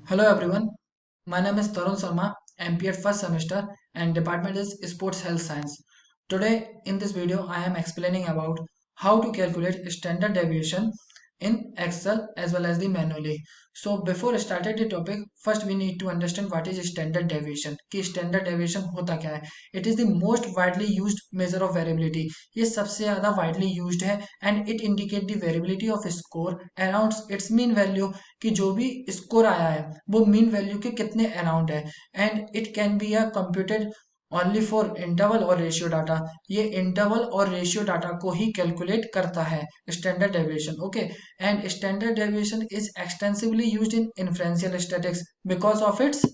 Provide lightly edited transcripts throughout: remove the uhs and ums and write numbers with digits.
Hello everyone, my name is Tarun Sharma, MPed first semester and department is Sports Health Science. Today in this video I am explaining about how to calculate standard deviation in Excel as well as the manually. So before starting the topic, first we need to understand what is standard deviation. कि standard deviation होता क्या है? It is the most widely used measure of variability. ये सबसे ज़्यादा widely used है and it indicate the variability of score around its mean value कि जो भी स्कोर आया है वो मीन वैल्यू के कितने अराउंड है and it can be a computed only for interval और रेशियो डाटा ये इंटरवल और रेशियो डाटा को ही कैलकुलेट करता है standard deviation okay and standard deviation is extensively used in influential statistics because of its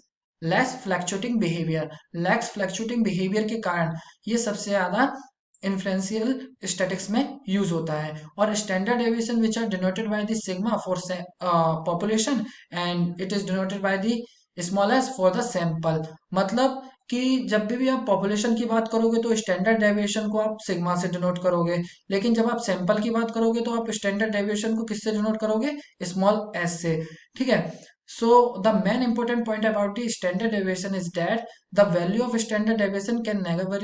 less fluctuating behaviour के कारण ये सबसे ज्यादा इन्फ्लुएंशियल स्टैटिक्स में यूज होता है और standard deviation which are denoted by the sigma for population and it is denoted by the smallest for the sample मतलब कि जब भी आप पॉपुलेशन की बात करोगे तो स्टैंडर्ड डेविएशन को आप सिग्मा से डिनोट करोगे लेकिन जब आप सैंपल की बात करोगे तो आप स्टैंडर्ड डेविएशन को किससे डिनोट करोगे स्मॉल एस से ठीक है so the main important point about the standard deviation is that the value of standard deviation can never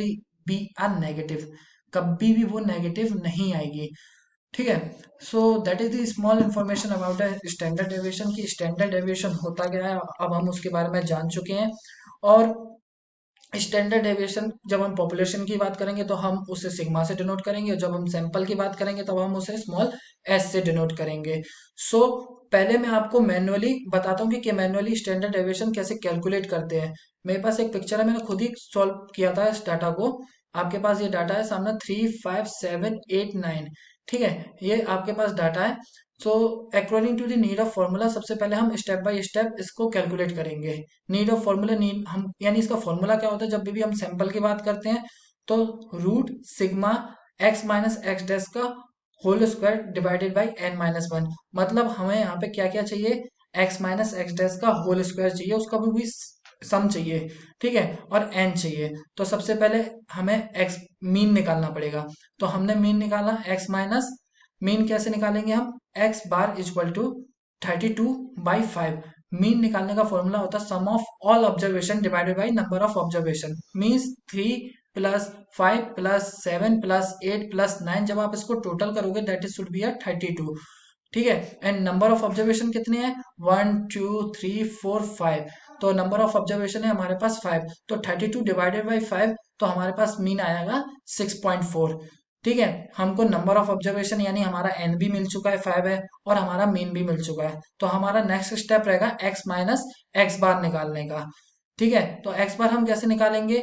be a negative कभी भी वो नेगेटिव नहीं आएगी ठीक है सो that is the small information about the standard deviation की standard deviation होता क्या है अब हम उसके बारे में जान चुके हैं और स्टैंडर्ड डेविएशन जब हम पॉपुलेशन की बात करेंगे तो हम उसे सिग्मा से डिनोट करेंगे और जब हम सैंपल की बात करेंगे तब हम उसे स्मॉल एस से डिनोट करेंगे सो पहले मैं आपको मैनुअली बताता हूँ कि मैनुअली स्टैंडर्ड डेविएशन कैसे कैलकुलेट करते हैं मेरे पास एक पिक्चर है मैंने खुद ही सॉल्व किया था इस डाटा को आपके पास ये डाटा है सामने 35789 ठीक है ये आपके पास डाटा है so according to the need of formula सबसे पहले हम स्टेप बाय स्टेप इसको कैलकुलेट करेंगे नीड ऑफ फॉर्मूला नीड हम यानी इसका फॉर्मूला क्या होता है जब भी हम सैंपल की बात करते हैं तो root sigma x minus x dash का whole square divided by n minus one मतलब हमें यहाँ पे क्या क्या चाहिए एक्स माइनस एक्स डैश का होल स्क्वायर चाहिए उसका भी सम चाहिए ठीक है और एन चाहिए तो सबसे पहले हमें एक्स मीन निकालना पड़ेगा तो हमने मीन निकाला एक्स माइनस मीन कैसे निकालेंगे हम x bar equal to 32/5 mean निकालने का फॉर्मूला होता है sum of all observation divided by number of observation means 3 + 5 + 7 + 8 + 9 जब आप इसको टोटल करोगे दैट इज शुड बी 32 ठीक है एंड नंबर ऑफ ऑब्जर्वेशन कितने हैं 1 2 3 4 5 तो नंबर ऑफ ऑब्जर्वेशन है हमारे पास 5 तो 32/5 तो हमारे पास मीन आएगा 6.4 ठीक है हमको नंबर ऑफ ऑब्जर्वेशन यानी हमारा एन भी मिल चुका है 5 है और हमारा मीन भी मिल चुका है तो हमारा नेक्स्ट स्टेप रहेगा एक्स माइनस एक्स बार निकालने का ठीक है तो एक्स बार हम कैसे निकालेंगे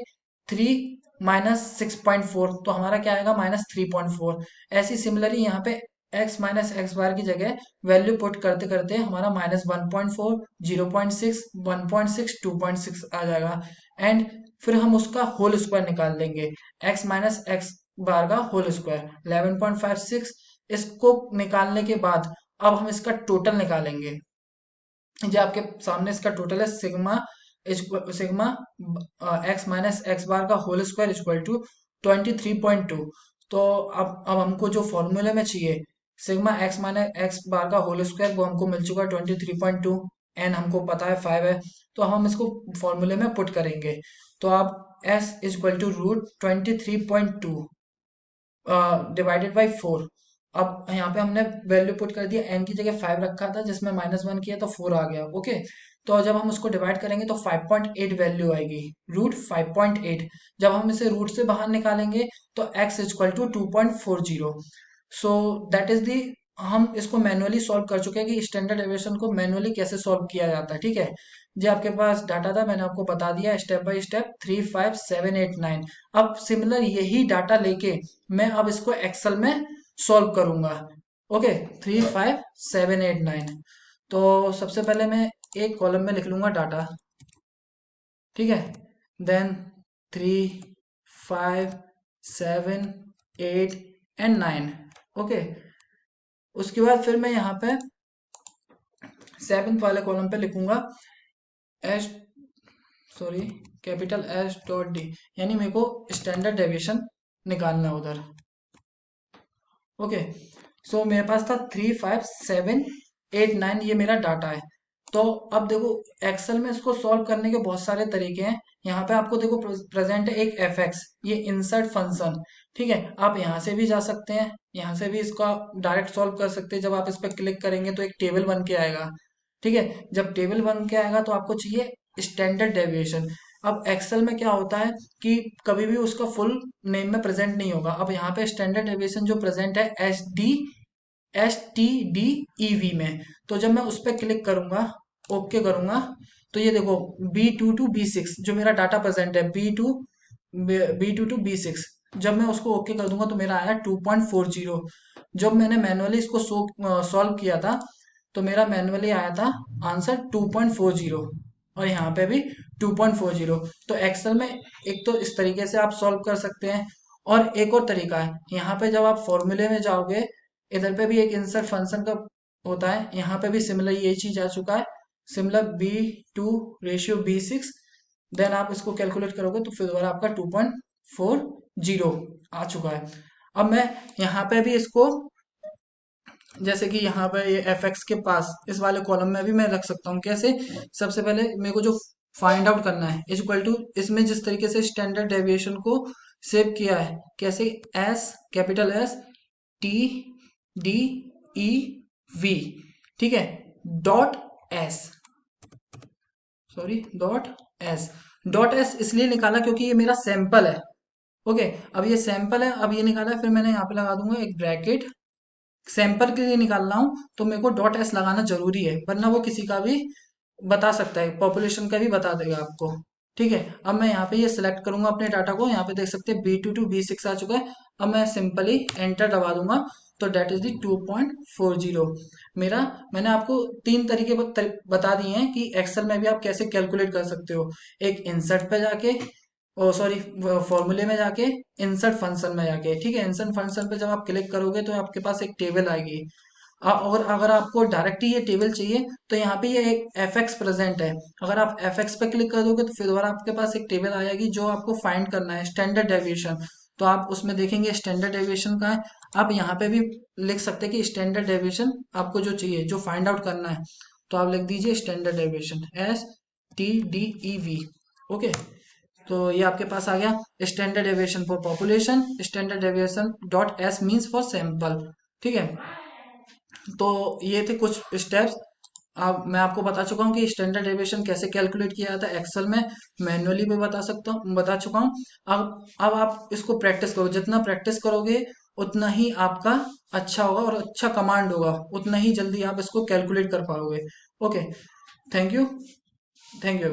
3 - 6.4 तो हमारा क्या आएगा -3.4 ऐसी सिमिलरली यहाँ पे एक्स माइनस एक्स बार की जगह वैल्यू पुट करते करते हमारा -1.4 0.6 1.6 2.6 आ जाएगा एंड फिर हम उसका होल स्क्वायर निकाल लेंगे एक्स माइनस एक्स बार का होल स्क्वायर 11.56 इसको निकालने के बाद अब हम इसका टोटल निकालेंगे जो आपके सामने इसका टोटल है सिग्मा एक्स माइनस एक्स बार का होल स्क्वायर इक्वल टू 23.2 तो अब हमको जो फॉर्मूले में चाहिए सिग्मा एक्स माइनस एक्स बार का होल स्क्वायर वो हमको मिल चुका है 23.2 एन हमको पता है 5 है तो हम इसको फॉर्मूले में पुट करेंगे तो आप S equal to root 23.2 divided by 4 अब यहाँ पे हमने वैल्यू पुट कर दिया एन की जगह 5 रखा था जिसमें -1 किया तो 4 आ गया ओके तो जब हम उसको डिवाइड करेंगे तो 5.8 वैल्यू आएगी रूट 5.8 जब हम इसे रूट से बाहर निकालेंगे तो x equal to 2.40 so that is the हम इसको मैनुअली सॉल्व कर चुके हैं कि स्टैंडर्ड डेविएशन को मैनुअली कैसे सॉल्व किया जाता है ठीक है जो आपके पास डाटा था मैंने आपको बता दिया स्टेप बाय स्टेप 35789 अब सिमिलर यही डाटा लेके मैं अब इसको एक्सेल में सॉल्व करूंगा ओके 35789 तो सबसे पहले मैं एक कॉलम में लिख लूंगा डाटा ठीक है देन 3 5 7 8 एंड 9 ओके उसके बाद फिर मैं यहाँ पे 7th वाले कॉलम पे लिखूंगा S sorry capital S dot D यानी मेरे को स्टैंडर्ड डेविएशन निकालना है उधर ओके सो मेरे पास था 35789 ये मेरा डाटा है तो अब देखो, एक्सेल में इसको सॉल्व करने के बहुत सारे तरीके हैं। यहाँ पे आपको देखो प्रेजेंट है एक एफ एक्स, ये इंसर्ट फंक्शन। ठीक है, आप यहाँ से भी जा सकते हैं, यहाँ से भी इसका डायरेक्ट सॉल्व कर सकते हैं। जब आप इस पर क्लिक करेंगे तो एक टेबल बन के आएगा। ठीक है, जब टेबल बन के आएगा तो आपको चाहिए स्टैंडर्ड डेविएशन। अब एक्सेल में क्या होता है कि कभी भी उसका फुल नेम में प्रेजेंट नहीं होगा। अब यहाँ पे स्टैंडर्ड डेविएशन जो प्रेजेंट है STDEV में, तो जब मैं उस पर क्लिक करूंगा, ओके करूंगा, तो ये देखो B2 to B6 जो मेरा डाटा प्रेजेंट है, B2 to B6, जब मैं उसको ओके कर दूंगा तो मेरा आया 2.40। जब मैंने मैनुअली इसको सॉल्व किया था तो मेरा मैनुअली आया था आंसर 2.40, और यहाँ पे भी 2.40। तो एक्सेल में एक तो इस तरीके से आप सॉल्व कर सकते हैं, और एक और तरीका है, यहाँ पे जब आप फॉर्मूले में जाओगे, इधर पे भी एक इंसर्ट फंक्शन का होता है, यहाँ पे भी सिमिलर यही चीज आ चुका है, similar B2 ratio B6। Then आप इसको कैलकुलेट करोगे तो फिर दोबारा आपका 2.40 आ चुका है। अब मैं यहाँ पे भी इसको, जैसे कि यहाँ पे ये एफ एक्स के पास इस वाले कॉलम में भी मैं रख सकता हूँ। कैसे? सबसे पहले मेरे को जो फाइंड आउट करना है इज इक्वल टू, इसमें जिस तरीके से स्टैंडर्ड डेविएशन को सेव किया है, कैसे, एस, कैपिटल एस, TDEV, ठीक है, dot S, sorry, dot S इसलिए निकाला क्योंकि ये मेरा सैंपल है। ओके, अब ये सैंपल है, अब ये निकाला है, फिर मैंने यहाँ पे लगा दूंगा एक ब्रैकेट। सैंपल के लिए निकाल रहा हूँ तो मेरे को डॉट एस लगाना जरूरी है, वरना वो किसी का भी बता सकता है, पॉपुलेशन का भी बता देगा आपको। ठीक है, अब मैं यहाँ पे ये सिलेक्ट करूंगा अपने डाटा को, यहाँ पे देख सकते हैं B2 to B6 आ चुका है। अब मैं सिंपली एंटर दबा दूंगा तो डेट इज दी 2.40 मेरा। मैंने आपको तीन तरीके बता दिए हैं कि एक्सेल में भी आप कैसे कैलकुलेट कर सकते हो। एक इंसर्ट पे जाके, ओ सॉरी, फॉर्मूले में जाके, इंसर्ट फंक्शन में जाके। ठीक है, इंसर्ट फंक्शन पे जब आप क्लिक करोगे तो आपके पास एक टेबल आएगी। और अगर आपको डायरेक्ट ही ये टेबल चाहिए तो यहाँ पे ये एक एफ एक्स प्रेजेंट है, अगर आप एफ एक्स पे क्लिक कर दोगे तो फिर दोबारा आपके पास एक टेबल आ जाएगी जो आपको फाइंड करना है, स्टैंडर्ड डेविएशन। तो आप उसमें देखेंगे स्टैंडर्ड डेविएशन का है। आप यहाँ पे भी लिख सकते हैं कि स्टैंडर्ड डेविएशन आपको जो चाहिए, जो फाइंड आउट करना है, तो आप लिख दीजिए स्टैंडर्ड डेविएशन, STDEV। ओके, तो ये आपके पास आ गया standard deviation for population, standard deviation dot S means for sample. ठीक है, तो ये थे कुछ स्टेप्स। अब मैं आपको बता चुका हूँ कि स्टैंडर्ड डेविएशन कैसे कैलकुलेट किया जाता है एक्सेल में, मैन्युअली भी बता चुका हूँ। अब आप इसको प्रैक्टिस करो, जितना प्रैक्टिस करोगे उतना ही आपका अच्छा होगा और अच्छा कमांड होगा, उतना ही जल्दी आप इसको कैलकुलेट कर पाओगे। Okay, thank you, thank you.